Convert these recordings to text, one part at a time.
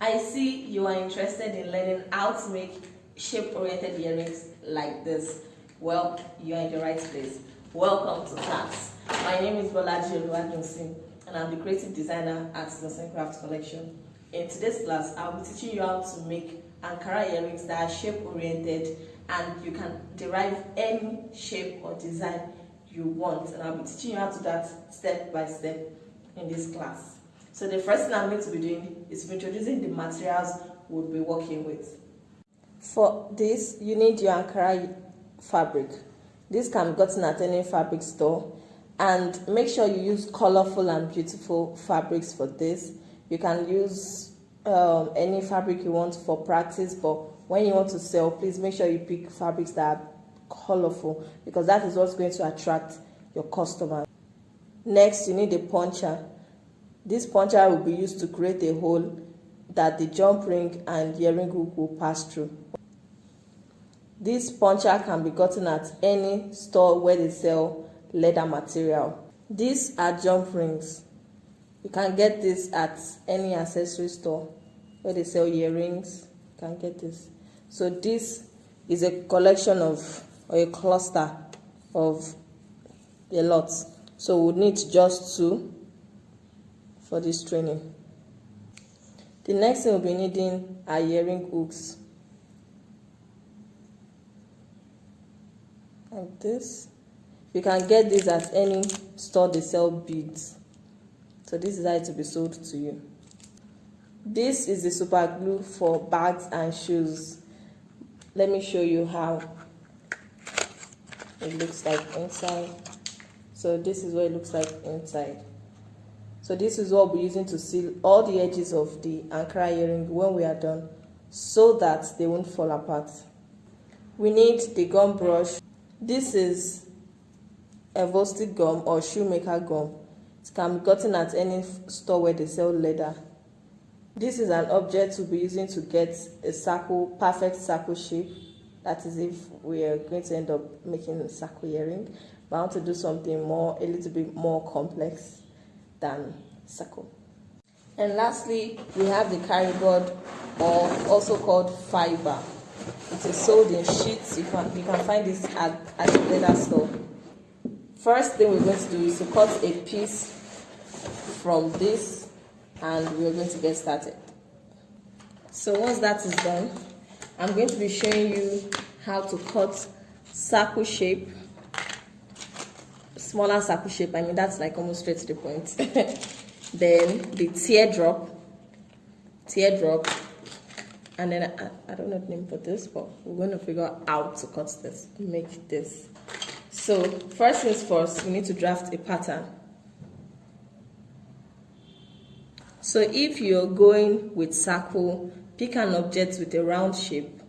I see you are interested in learning how to make shape-oriented earrings like this. Well, you are in the right place. Welcome to class. My name is Bolaji Oluwadunsin, and I'm the creative designer at the Craft Collection. In today's class, I'll be teaching you how to make Ankara earrings that are shape-oriented, and you can derive any shape or design you want. And I'll be teaching you how to do that step by step in this class. So the first thing I'm going to be doing is introducing the materials we'll be working with. For this, you need your Ankara fabric. This can be gotten at any fabric store, and make sure you use colorful and beautiful fabrics for this. You can use any fabric you want for practice, but when you want to sell, please make sure you pick fabrics that are colorful, because that is what's going to attract your customers. Next, you need a puncher. This puncher will be used to create a hole that the jump ring and earring hook will pass through. This puncher can be gotten at any store where they sell leather material. These are jump rings. You can get this at any accessory store where they sell earrings. You can get this. So this is a collection of, or a cluster of a lot. So we'll need just 2 for this training. The next thing we'll be needing are earring hooks. Like this. You can get this at any store they sell beads. So this is how it will be sold to you. This is the super glue for bags and shoes. Let me show you how it looks like inside. So this is what it looks like inside. So this is what we'll be using to seal all the edges of the Ankara earring when we are done, so that they won't fall apart. We need the gum brush. This is Evosti gum or shoemaker gum. It can be gotten at any store where they sell leather. This is an object we'll be using to get a circle, perfect circle shape. That is if we are going to end up making a circle earring. But I want to do something more, a little bit more complex than circle. And lastly, we have the carry board, or also called fiber. It is sold in sheets. You can find this at the leather store. First thing we're going to do is to cut a piece from this, and we're going to get started. So once that is done, I'm going to be showing you how to cut circle shape, smaller circle shape. I mean, that's like almost straight to the point. Then the teardrop, and then I don't know the name for this, but we're going to figure out how to cut this, make this. So first things first, we need to draft a pattern. So if you're going with circle, pick an object with a round shape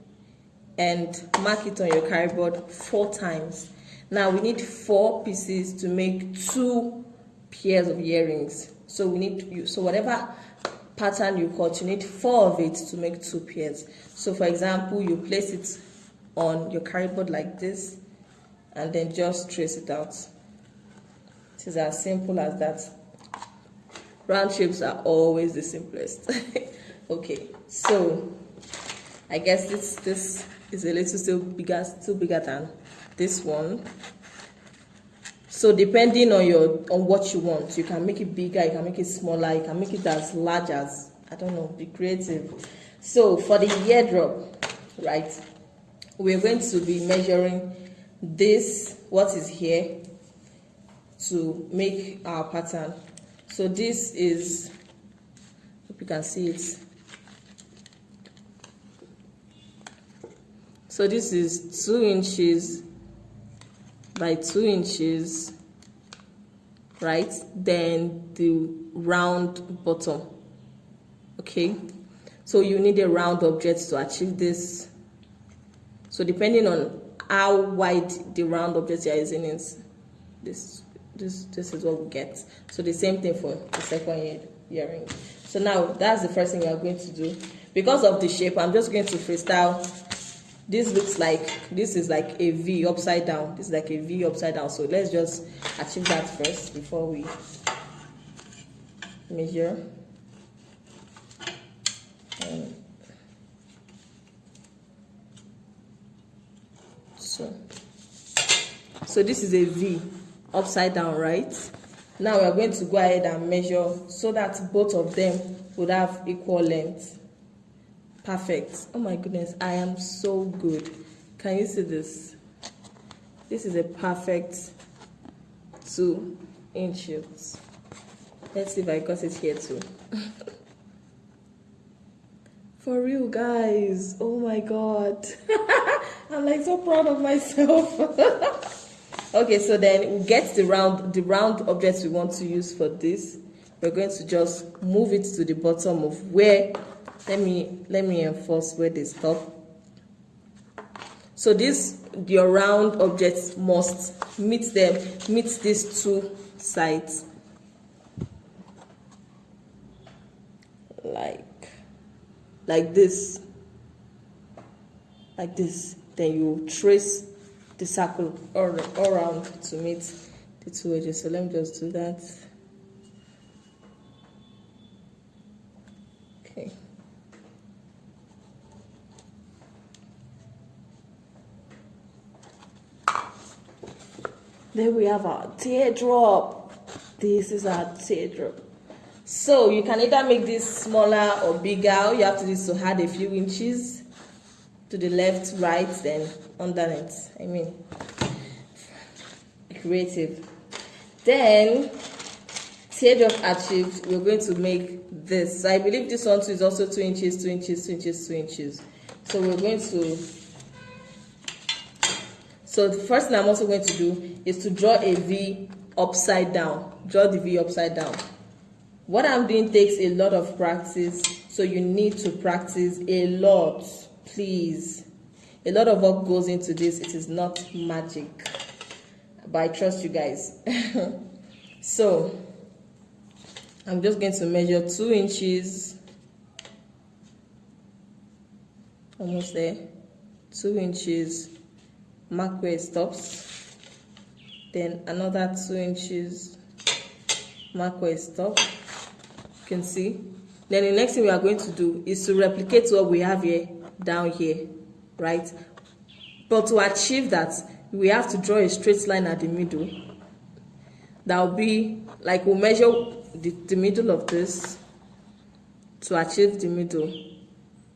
and mark it on your carry board 4 times. Now we need 4 pieces to make 2 pairs of earrings. So we need, so whatever pattern you cut, you need 4 of it to make 2 pairs. So for example, you place it on your carry board like this, and then just trace it out. It is as simple as that. Round shapes are always the simplest. Okay, so I guess this is a little still bigger than this one. So depending on what you want, you can make it bigger, you can make it smaller, you can make it as large as, I don't know, be creative. So for the eardrop, right, we're going to be measuring this, what is here, to make our pattern. So this is, hope you can see it. So this is 2 inches by 2 inches, right? Then the round bottom. Okay, so you need a round object to achieve this. So depending on how wide the round object you're using is, this is what we get. So the same thing for the second earring. So now that's the first thing you're going to do. Because of the shape, I'm just going to freestyle. This looks like, this is like a V upside down. This is like a V upside down. So let's just achieve that first before we measure. So this is a V upside down, right? Now we are going to go ahead and measure so that both of them would have equal length. Perfect. Oh my goodness, I am so good. Can you see this? This is a perfect 2 inches. Let's see if I got it here too. For real, guys. Oh my god. I'm like so proud of myself. Okay, so then we'll get the round objects we want to use for this. We're going to just move it to the bottom of where, let me enforce where they stop. So your round objects must meet these 2 sides. Like this. Like this. Then you trace the circle all around to meet the 2 edges. So let me just do that. Okay. There we have our teardrop. This is our teardrop. So you can either make this smaller or bigger. All you have to do is to add a few inches to the left, right, then underneath. I mean, creative. Then, teardrop achieved, we're going to make this. So I believe this one too is also 2 inches, 2 inches, 2 inches, 2 inches. So we're going to, so the first thing I'm also going to do is to draw a V upside down. Draw the V upside down. What I'm doing takes a lot of practice, so you need to practice a lot, please. A lot of work goes into this. It is not magic, but I trust you guys. So I'm just going to measure 2 inches, almost there, 2 inches, mark where it stops, then another 2 inches, mark where it stops. You can see. Then the next thing we are going to do is to replicate what we have here down here, right? But to achieve that, we have to draw a straight line at the middle. That will be like, we'll measure the middle of this to achieve the middle.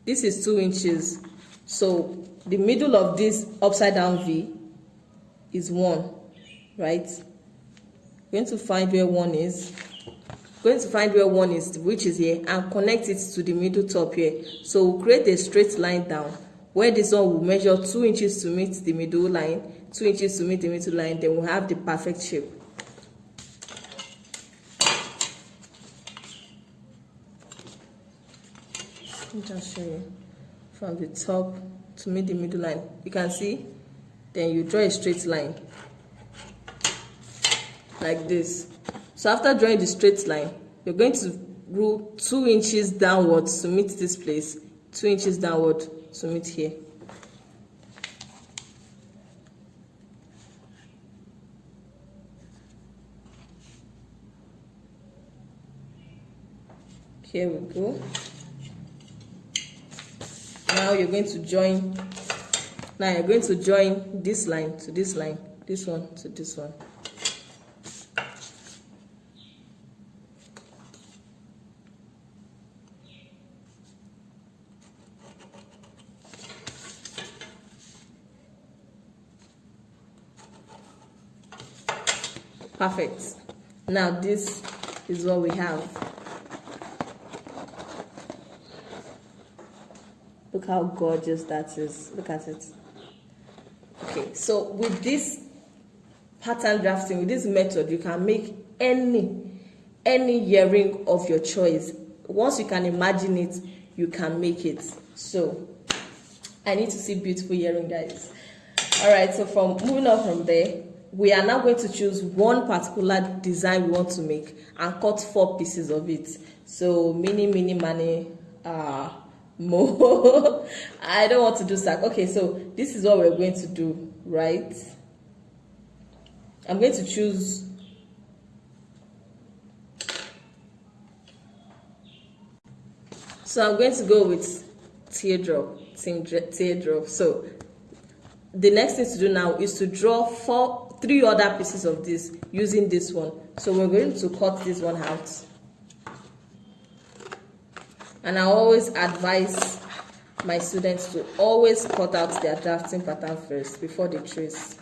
This is 2 inches, so the middle of this upside down V is 1, right? We're going to find where 1 is. Going to find where 1 is, which is here, and connect it to the middle top here. So we'll create a straight line down where this one will measure 2 inches to meet the middle line, 2 inches to meet the middle line. Then we'll have the perfect shape. Let me just show you from the top to meet the middle line. You can see. Then you draw a straight line like this. So after drawing the straight line, you're going to rule 2 inches downwards to meet this place, 2 inches downward to meet here. Here we go. Now you're going to join. Now you're going to join this line to this line, this one to this one. Perfect. Now this is what we have. Look how gorgeous that is. Look at it. Okay, so with this pattern drafting, with this method, you can make any earring of your choice. Once you can imagine it, you can make it. So I need to see beautiful earring, guys. All right, so from moving on from there, we are now going to choose one particular design we want to make and cut 4 pieces of it. So mini, more. I don't want to do stack. Okay, so this is what we're going to do, right? I'm going to choose so I'm going to go with teardrop. So the next thing to do now is to draw 3 other pieces of this using this one. So we're going to cut this one out. And I always advise my students to always cut out their drafting pattern first before they trace.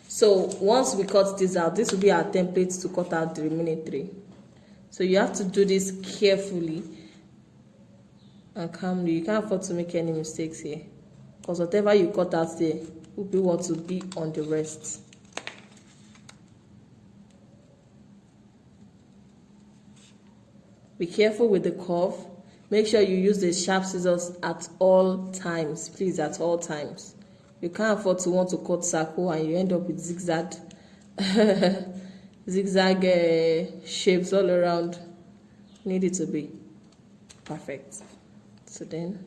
So once we cut this out, this will be our template to cut out the remaining 3. So you have to do this carefully and calmly. You can't afford to make any mistakes here, because whatever you cut out there will be what will be on the rest. Be careful with the curve. Make sure you use the sharp scissors at all times, please, at all times. You can't afford to want to cut circle and you end up with zigzag shapes all around. Need it to be perfect. So then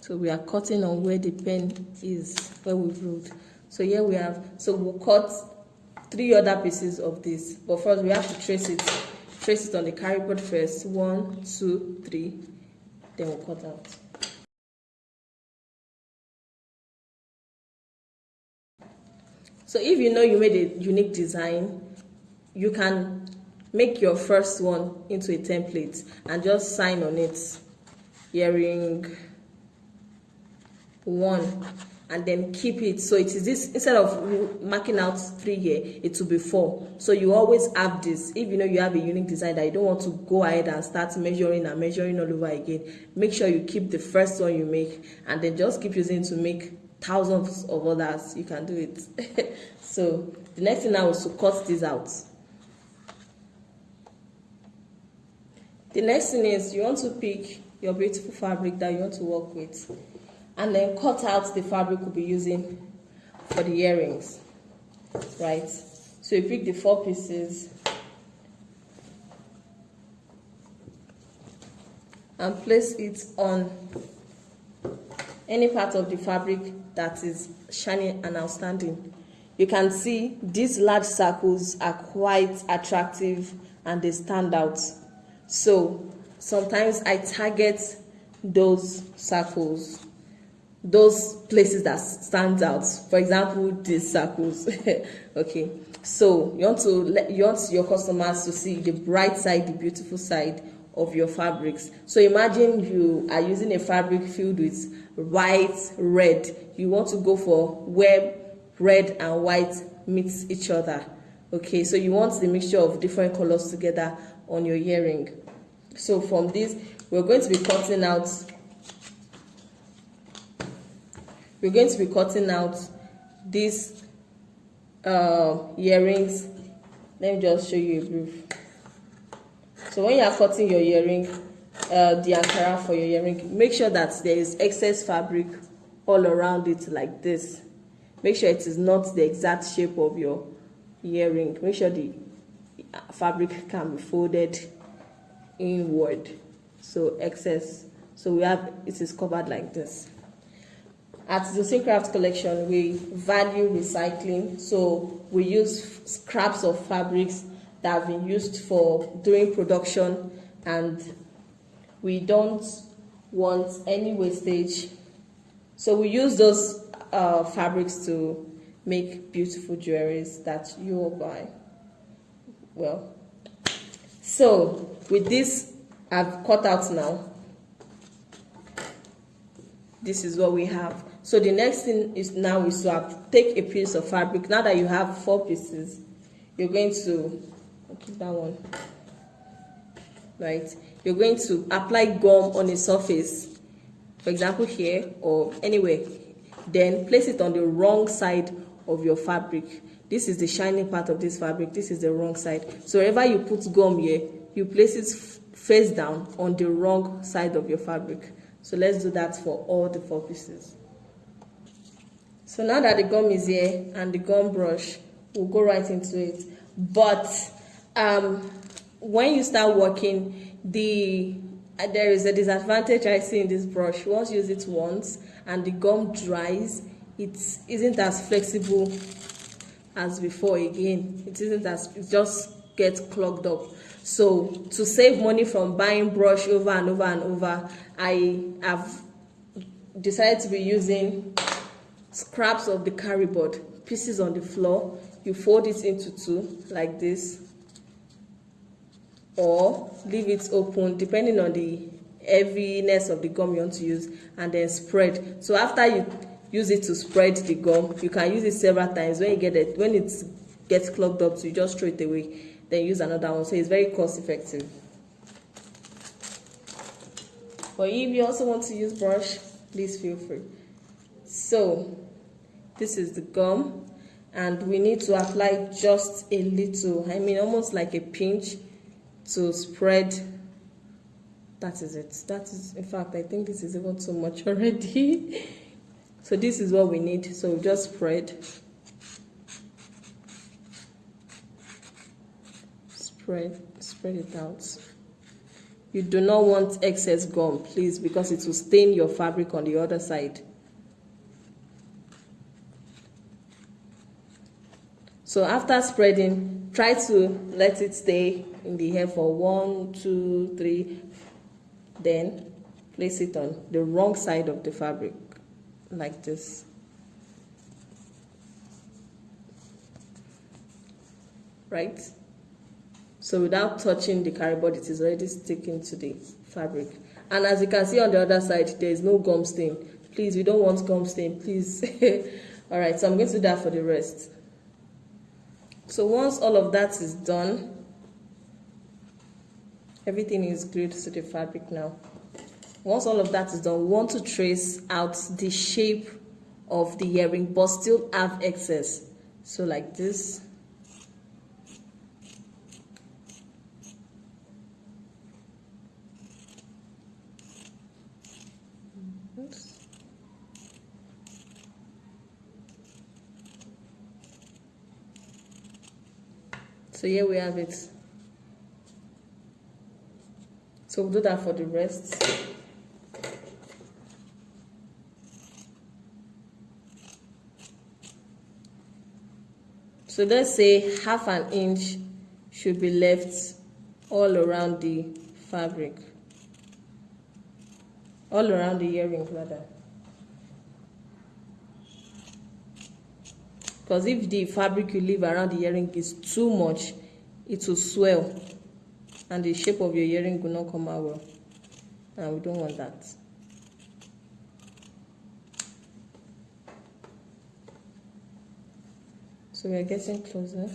we are cutting on where the pen is, where we've ruled. So here we have, so we'll cut 3 other pieces of this, but first we have to trace it on the carry board first. 1, 2, 3, then we'll cut out. So if you know you made a unique design, you can make your first one into a template and just sign on it, earring 1, and then keep it. So it is this, instead of marking out 3 here, it will be 4. So you always have this. If you know you have a unique design that you don't want to go ahead and start measuring and measuring all over again, make sure you keep the first one you make and then just keep using it to make thousands of others. You can do it. So the next thing now is to cut this out. The next thing is you want to pick your beautiful fabric that you want to work with, and then cut out the fabric we'll be using for the earrings, right? So you pick the 4 pieces and place it on any part of the fabric that is shining and outstanding. You can see these large circles are quite attractive and they stand out. So sometimes I target those circles, those places that stand out. For example, these circles. Okay, so you want your customers to see the bright side, the beautiful side of your fabrics. So imagine you are using a fabric filled with white, red. You want to go for where red and white meets each other. Okay, so you want the mixture of different colors together on your earring. So from this, we're going to be cutting out these earrings. Let me just show you a brief. So when you are cutting your earring, the Ankara for your earring, make sure that there is excess fabric all around it like this. Make sure it is not the exact shape of your earring. Make sure the fabric can be folded inward. So excess. So we have, it is covered like this. At the Craft collection, we value recycling. So we use scraps of fabrics that have been used for during production, and we don't want any wastage. So we use those fabrics to make beautiful jewelries that you will buy. Well, so with this I've cut out now, this is what we have. So the next thing is now is to take a piece of fabric. Now that you have 4 pieces, you're going to keep that one, right? You're going to apply gum on a surface, for example here or anywhere. Then place it on the wrong side of your fabric. This is the shining part of this fabric. This is the wrong side. So wherever you put gum here, you place it face down on the wrong side of your fabric. So let's do that for all the 4 pieces. So now that the gum is here and the gum brush, we'll go right into it. But when you start working, there is a disadvantage I see in this brush. Once you use it once and the gum dries, it isn't as flexible as before again. It isn't as, it's just get clogged up. So to save money from buying brush over and over and over, I have decided to be using scraps of the carry board, pieces on the floor. You fold it into two like this, or leave it open depending on the heaviness of the gum you want to use, and then spread. So after you use it to spread the gum, you can use it several times. When you get it, when it gets clogged up, so you just throw it away, then use another one. So it's very cost effective. But if you also want to use brush, please feel free. So this is the gum, and we need to apply just a little, I mean almost like a pinch, to spread. That is it. That is, in fact, I think this is even too much already. So this is what we need. So we just spread it out. You do not want excess gum, please, because it will stain your fabric on the other side. So after spreading, try to let it stay in the hair for 1, 2, 3. Then place it on the wrong side of the fabric, like this. Right? So without touching the carry board, it is already sticking to the fabric. And as you can see on the other side, there is no gum stain. Please, we don't want gum stain, please. All right, so I'm going to do that for the rest. So once all of that is done, everything is glued to the fabric now. Once all of that is done, we want to trace out the shape of the earring, but still have excess. So like this. Oops. So here we have it. So we'll do that for the rest. So let's say half an inch should be left all around the fabric, all around the earring rather. Because if the fabric you leave around the earring is too much, it will swell and the shape of your earring will not come out well, and we don't want that. So we are getting closer.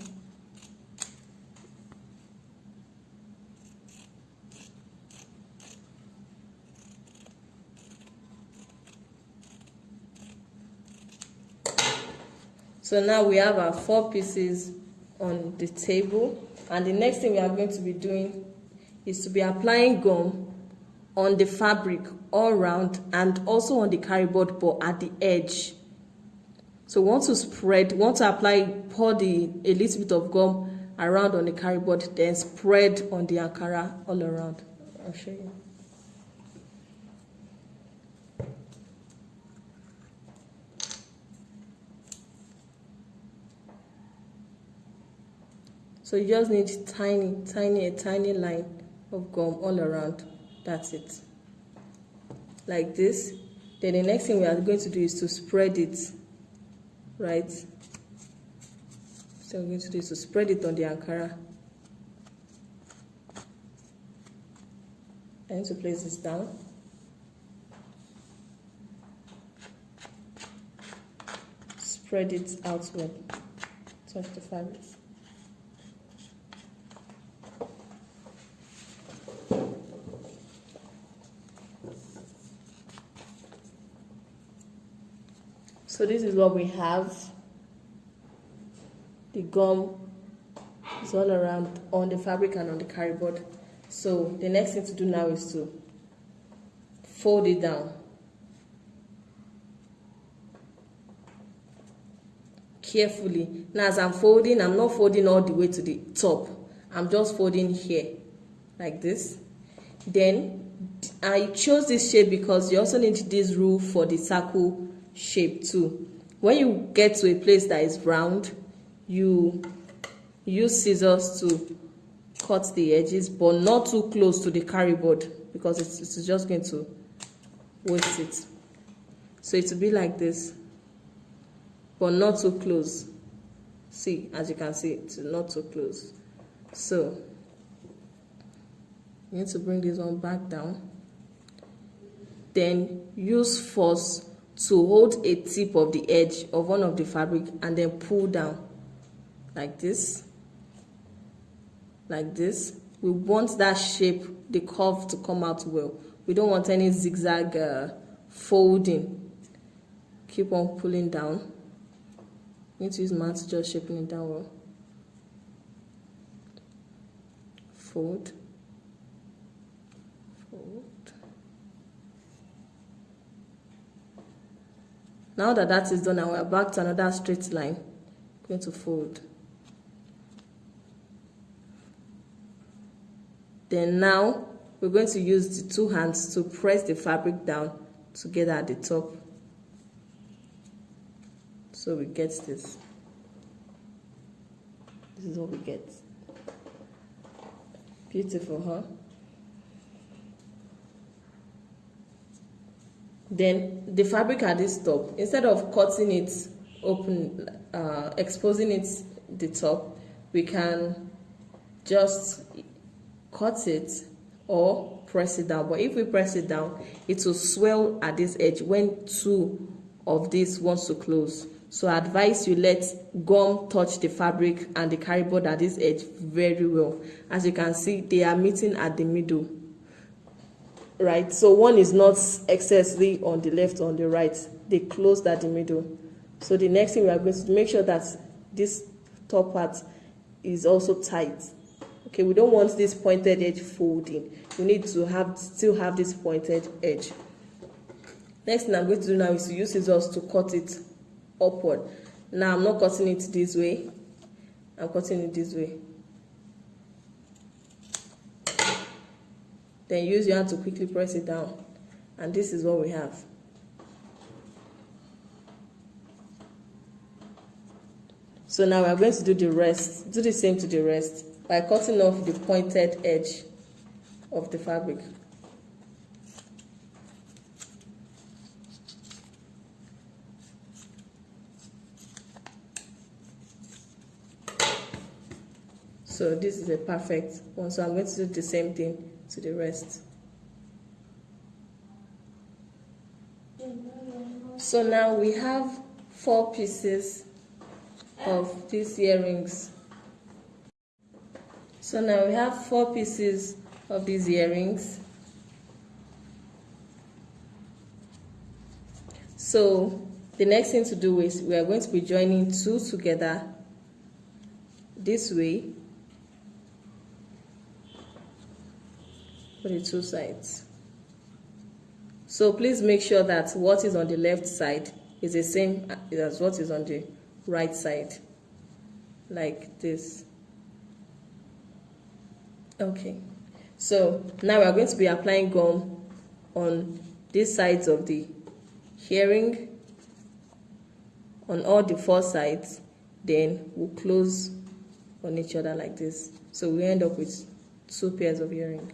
So now we have our 4 pieces on the table, and the next thing we are going to be doing is to be applying gum on the fabric all around and also on the carry board, but at the edge. So want to pour a little bit of gum around on the carry board, then spread on the Ankara all around. I'll show you. So you just need a tiny line of gum all around. That's it. Like this. Then the next thing we are going to do is to spread it. Right? So we're going to do is to spread it on the Ankara. I need to place this down. Spread it outward. Touch the fabric. So this is what we have. The gum is all around on the fabric and on the carry board. So the next thing to do now is to fold it down carefully. Now as I'm folding, I'm not folding all the way to the top. I'm just folding here like this. Then I chose this shape because you also need this rule for the circle shape too. When you get to a place that is round, you use scissors to cut the edges, but not too close to the carry board, because it's just going to waste it. So it will be like this, but not too close. See, as you can see, it's not too close. So you need to bring this one back down. Then use force to hold a tip of the edge of one of the fabric and then pull down like this. Like this. We want that shape, the curve, to come out well. We don't want any zigzag folding. Keep on pulling down. You need to use mat to just shaping it down well. Fold. Fold. Now that that is done, and we're back to another straight line, I'm going to fold. Then now we're going to use the two hands to press the fabric down together at the top. So we get this. This is what we get. Beautiful, huh? Then the fabric at this top, instead of cutting it open, exposing it the top, we can just cut it or press it down. But if we press it down, it will swell at this edge when two of these wants to close. So I advise you let gum touch the fabric and the carry board at this edge very well. As you can see, they are meeting at the middle, right? So one is not excessively on the left or on the right. They closed at the middle. So the next thing we are going to make sure that this top part is also tight. Okay, we don't want this pointed edge folding. We need to still have this pointed edge. Next thing I'm going to do now is to use scissors to cut it upward. Now I'm not cutting it this way. I'm cutting it this way. Then use your hand to quickly press it down. And this is what we have. So now we're going to do the rest. Do the same to the rest by cutting off the pointed edge of the fabric. So this is a perfect one. So I'm going to do the same thing to the rest. So now we have 4 pieces of these earrings. So now we have 4 pieces of these earrings. So the next thing to do is we are going to be joining 2 together this way for the 2 sides. So please make sure that what is on the left side is the same as what is on the right side, like this. Okay, so now we are going to be applying gum on these sides of the earring, on all the 4 sides. Then we'll close on each other like this. So we end up with 2 pairs of earring.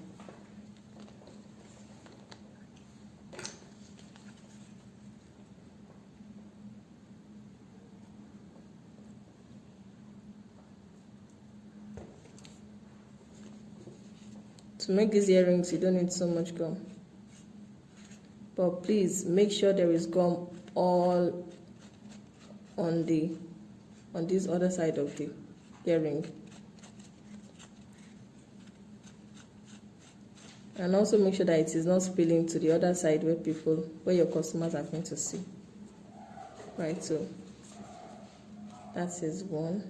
To make these earrings, you don't need so much gum. But please make sure there is gum all on this other side of the earring. And also make sure that it is not spilling to the other side where your customers are going to see. Right, so that is one.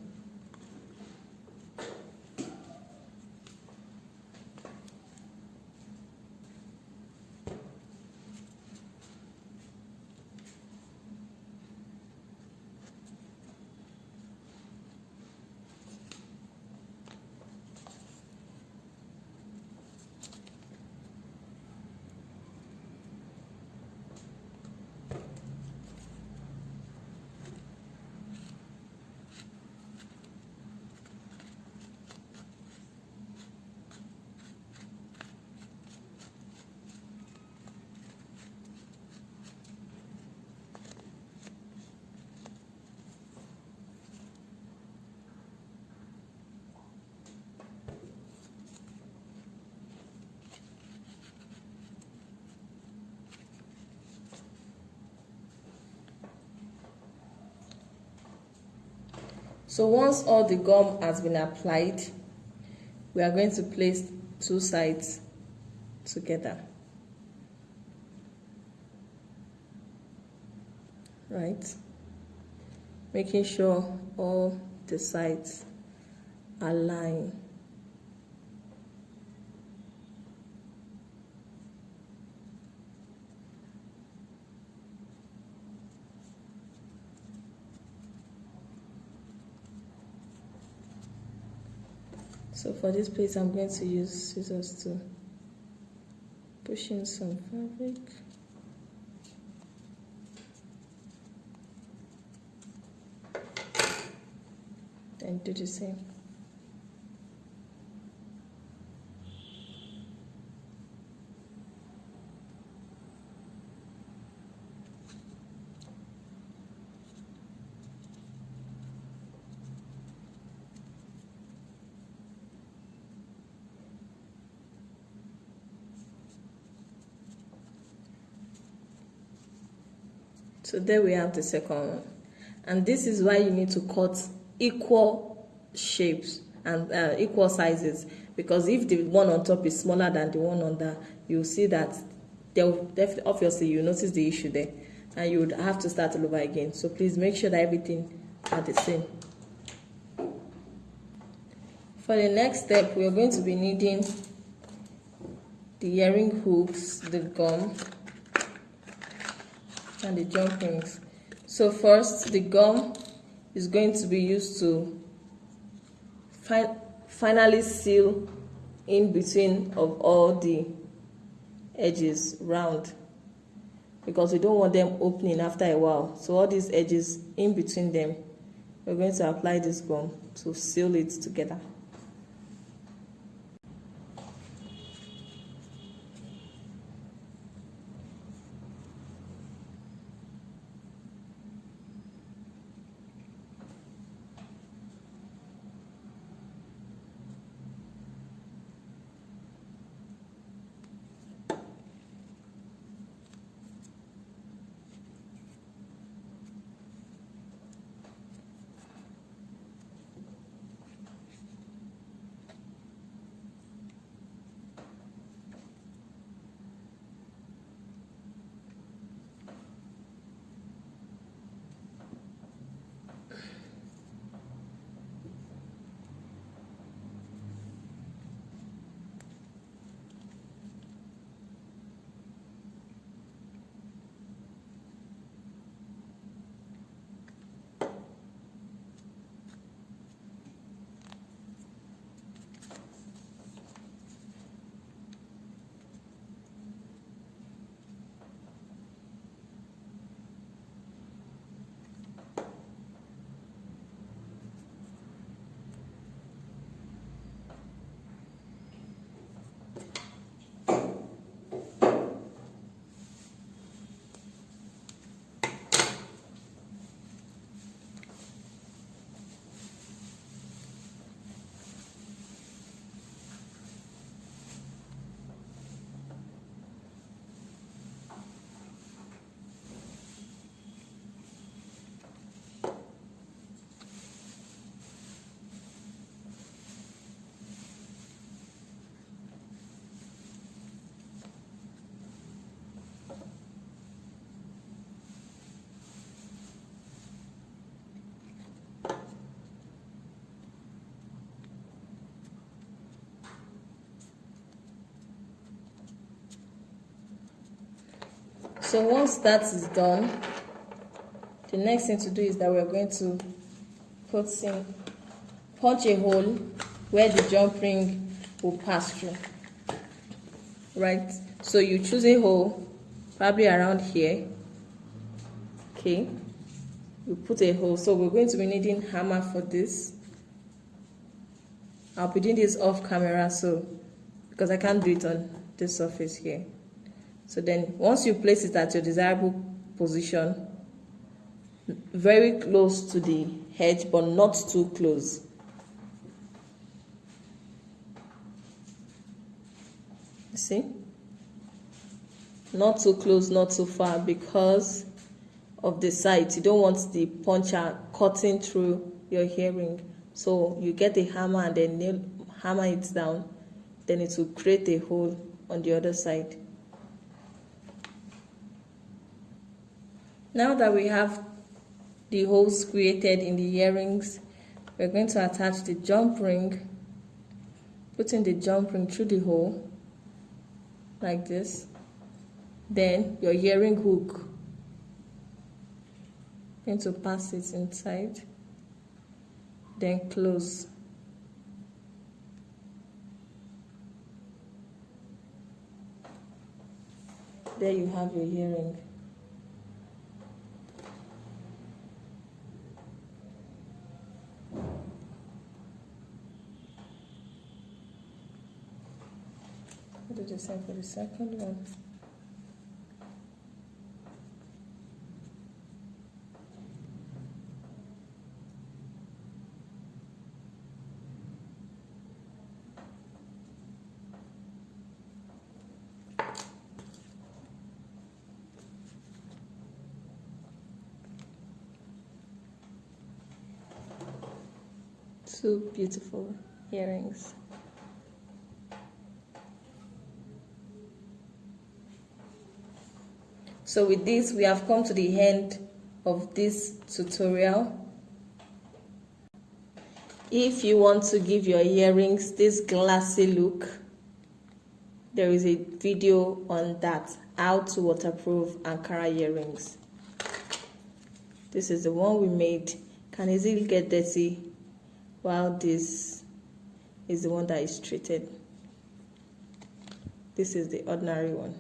So once all the gum has been applied, we are going to place two sides together. Right? Making sure all the sides align. So for this place, I'm going to use scissors to push in some fabric. Then do the same. So there we have the second one. And this is why you need to cut equal shapes and equal sizes, because if the one on top is smaller than the one under, you'll see that obviously you notice the issue there, and you would have to start all over again. So please make sure that everything are the same. For the next step, we are going to be needing the earring hooks, the gum, and the jump rings. So first, the gum is going to be used to finally seal in between of all the edges round, because we don't want them opening after a while. So all these edges in between them, we're going to apply this gum to seal it together. So once that is done, the next thing to do is that we're going to punch a hole where the jump ring will pass through. Right? So you choose a hole, probably around here. Okay. You put a hole. So we're going to be needing hammer for this. I'll be doing this off camera, so because I can't do it on this surface here. So then once you place it at your desirable position, very close to the edge but not too close. See? Not too close, not too far, because of the sides. You don't want the puncher cutting through your earring. So you get a hammer and then hammer it down, then it will create a hole on the other side. Now that we have the holes created in the earrings, we're going to attach the jump ring, putting the jump ring through the hole like this. Then your earring hook, going to pass it inside, then close. There you have your earring. Do the same for the second one. Two beautiful earrings. So with this, we have come to the end of this tutorial. If you want to give your earrings this glassy look, there is a video on that, how to waterproof Ankara earrings. This is the one we made, can easily get dirty, while this is the one that is treated. This is the ordinary one,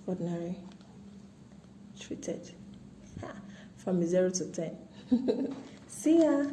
ordinary treated, from 0 to 10. See ya.